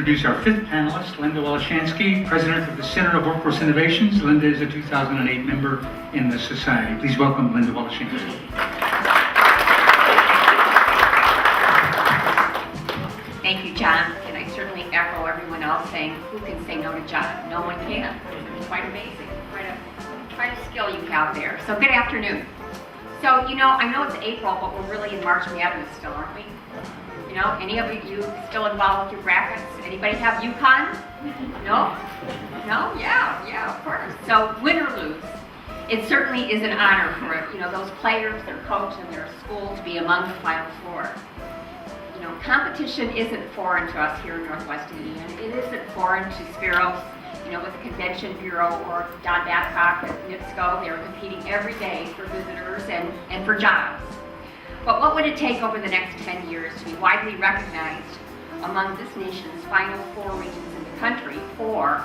introduce our fifth panelist, Linda Walishansky, President of the Center of Workforce Innovations. Linda is a 2008 member in the Society. Please welcome Linda Walishansky. Thank you, John, and I certainly echo everyone else saying, who can say no to John? No one can. It's quite amazing. Quite a skill you have there. So good afternoon. So, I know it's April, but we're really in March Madness still, aren't we? Any of you still involved with your brackets? Anybody have UConn? No? No? Yeah, of course. So win or lose, it certainly is an honor for those players, their coach, and their school to be among the Final Four. Competition isn't foreign to us here in Northwest Indiana. It isn't foreign to Spiros, with the Convention Bureau or Don Babcock at NIPSCO. They're competing every day for visitors and for jobs. But what would it take over the next 10 years to be widely recognized among this nation's Final Four regions in the country for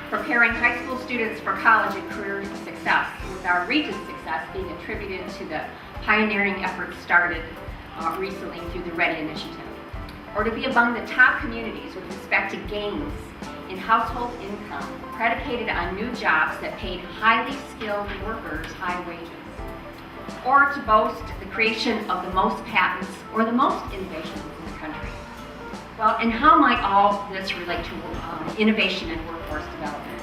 preparing high school students for college and career success, with our region's success being attributed to the pioneering efforts started recently through the READY Initiative, or to be among the top communities with respect to gains in household income predicated on new jobs that paid highly skilled workers high wages, or to boast the creation of the most patents or the most innovations in the country. Well, and how might all this relate to innovation and workforce development?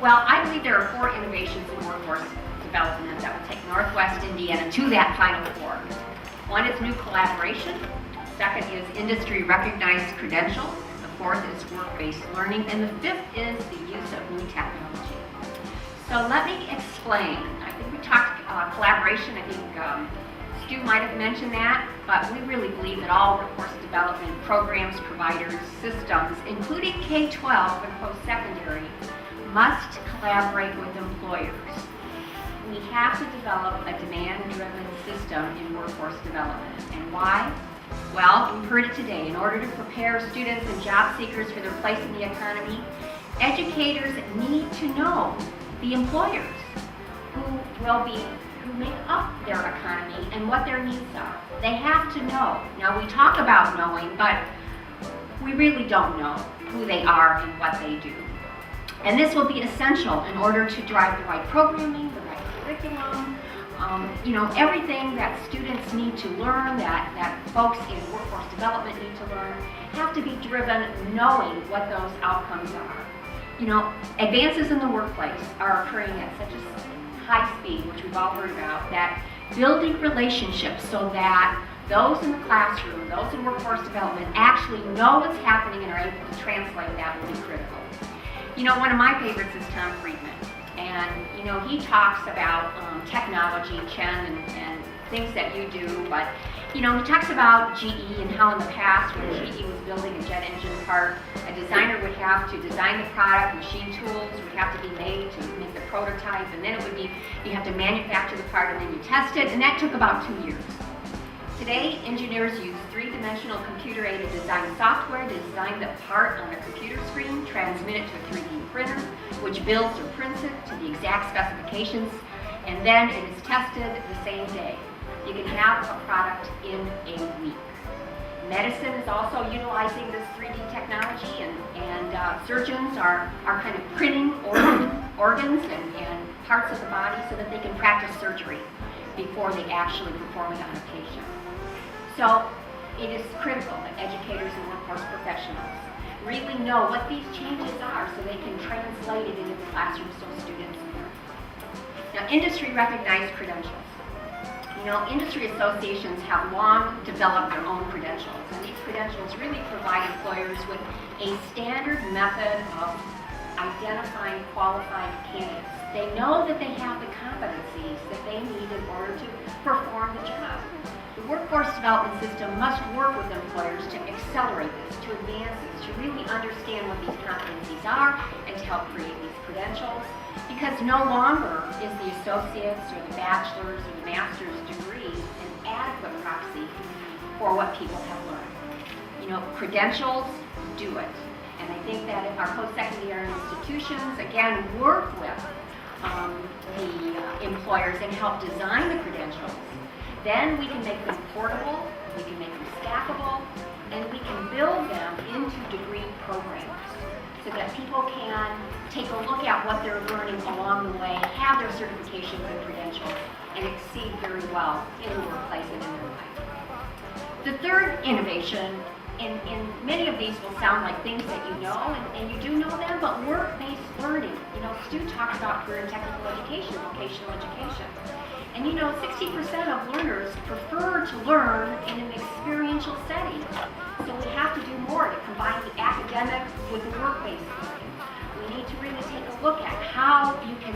Well, I believe there are 4 innovations in workforce development that will take Northwest Indiana to that Final Four. One is new collaboration. Second is industry recognized credentials. The fourth is work-based learning. And the fifth is the use of new technology. So let me explain. I think we talked collaboration. I think Stu might have mentioned that, but we really believe that all workforce development programs, providers, systems, including K-12 and post-secondary, must collaborate with employers. We have to develop a demand-driven system in workforce development. And why? Well, we've heard it today. In order to prepare students and job seekers for their place in the economy, educators need to know the employers who make up their economy and what their needs are. They have to know. Now, we talk about knowing, but we really don't know who they are and what they do. And this will be essential in order to drive the right programming, the right curriculum, everything that students need to learn, that folks in workforce development need to learn, have to be driven knowing what those outcomes are. Advances in the workplace are occurring at such a high speed, which we've all heard about, that building relationships so that those in the classroom, those in workforce development actually know what's happening and are able to translate that will be critical. One of my favorites is Tom Friedman. And, he talks about technology, Chen, and things that you do, but, he talks about GE and how in the past when GE was building a jet engine part, a designer would have to design the product, machine tools would have to be made to make the prototype, and then it would be, you have to manufacture the part and then you test it, and that took about 2 years. Today, engineers use 3-dimensional computer-aided design software to design the part on a computer screen, transmit it to a 3D printer, which builds or prints it to the exact specifications, and then it is tested the same day. You can have a product in a week. Medicine is also utilizing this 3D technology, and surgeons are kind of printing organs and parts of the body so that they can practice surgery before they actually perform it on a patient. So it is critical that educators and workforce professionals really know what these changes are so they can translate it into the classroom so students learn. Now, industry recognized credentials. Industry associations have long developed their own credentials, and these credentials really provide employers with a standard method of identifying qualified candidates. They know that they have the competencies that they need in order to perform the job. The workforce development system must work with employers to accelerate this, to advance this, to really understand what these competencies are and to help create these credentials, because no longer is the associate's or the bachelor's or the master's degree an adequate proxy for what people have learned. Credentials do it. And I think that if our post-secondary institutions, again, work with the employers and help design the credentials, then we can make them portable, we can make them stackable, and we can build them into degree programs so that people can take a look at what they're learning along the way, have their certifications and credentials, and exceed very well in the workplace and in their life. The third innovation, and many of these will sound like things that you know, and you do know them, but work-based learning. You know, Stu talks about career and technical education, vocational education. And you know, 60% of learners prefer to learn in an experiential setting. So we have to do more to combine the academic with the work-based learning. We need to really take a look at how you can,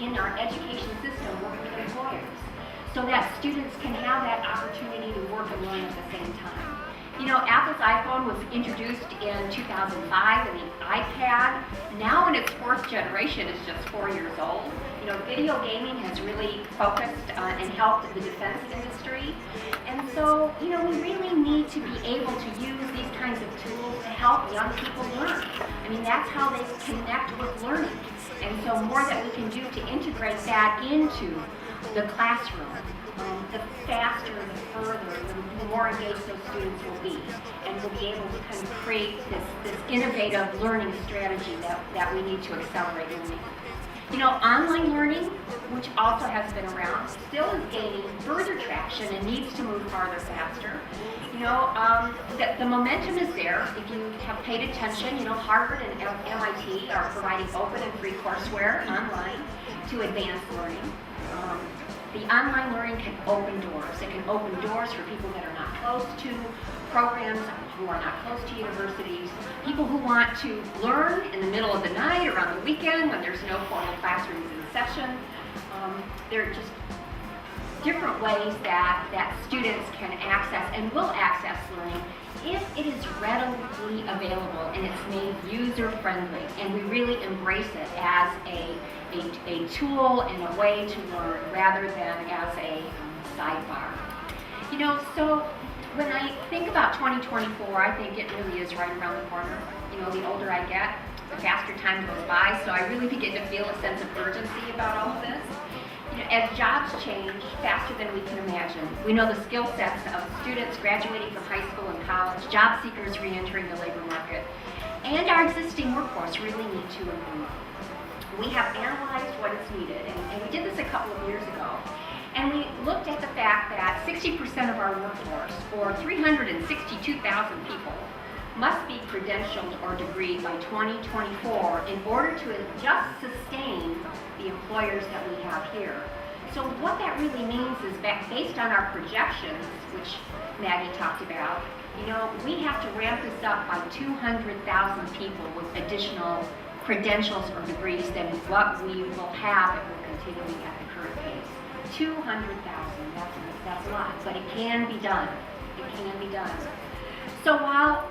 in our education system, work with employers so that students can have that opportunity to work and learn at the same time. You know, Apple's iPhone was introduced in 2005, and the iPad, now in its fourth generation, is just 4 years old. You know, video gaming has really focused and helped the defense industry. And so, you know, we really need to be able to use these kinds of tools to help young people learn. I mean, that's how they connect with learning. And so more that we can do to integrate that into the classroom, the faster, the further, the more engaged those students will be. And we'll be able to kind of create this innovative learning strategy that we need to accelerate learning. You know, online learning, which also has been around, still is gaining further traction and needs to move farther faster. You know, the momentum is there. If you have paid attention, you know, Harvard and MIT are providing open and free courseware online to advance learning. The online learning can open doors. It can open doors for people that are not close to programs, who are not close to universities, people who want to learn in the middle of the night or on the weekend when there's no formal classrooms in session. There are just different ways that students can access and will access learning if it is readily available and it's made user-friendly, and we really embrace it as a tool and a way to learn rather than as a sidebar. You know, so when I think about 2024, I think it really is right around the corner. You know, the older I get, the faster time goes by, so I really begin to feel a sense of urgency about all of this. You know, as jobs change faster than we can imagine, we know the skill sets of students graduating from high school and college, job seekers re-entering the labor market, and our existing workforce really need to improve. We have analyzed what is needed, and we did this a couple of years ago, and we looked at the fact that 60% of our workforce, or 362,000 people, must be credentialed or degreed by 2024 in order to just sustain the employers that we have here. So what that really means is that based on our projections, which Maggie talked about, you know, we have to ramp this up by 200,000 people with additional credentials or degrees than what we will have if we're continuing at the current pace. 200,000, that's a lot, but it can be done. It can be done. So while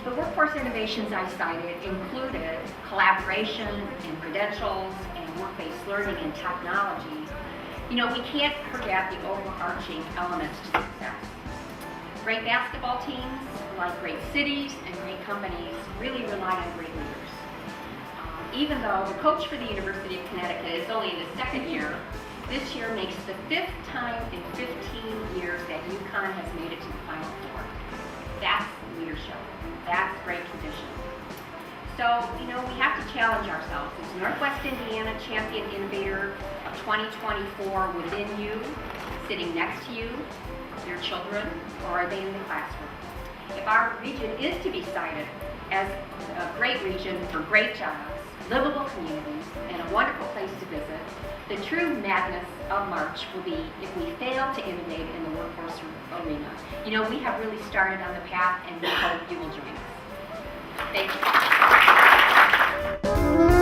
the workforce innovations I cited included collaboration and credentials and work-based learning and technology, you know, we can't forget the overarching elements to success. Great basketball teams, like great cities and great companies, really rely on great leaders. Even though the coach for the University of Connecticut is only in his second year, this year makes the 5th time in 15 years that UConn has made it to the Final Four. That's leadership. That's great tradition. So, you know, we have to challenge ourselves. Is Northwest Indiana Champion Innovator of 2024 within you, sitting next to you, your children, or are they in the classroom? If our region is to be cited as a great region for great jobs, livable communities, and a wonderful place to visit, the true madness of March will be if we fail to innovate in the workforce arena. You know, we have really started on the path, and we hope you will join us. Thank you.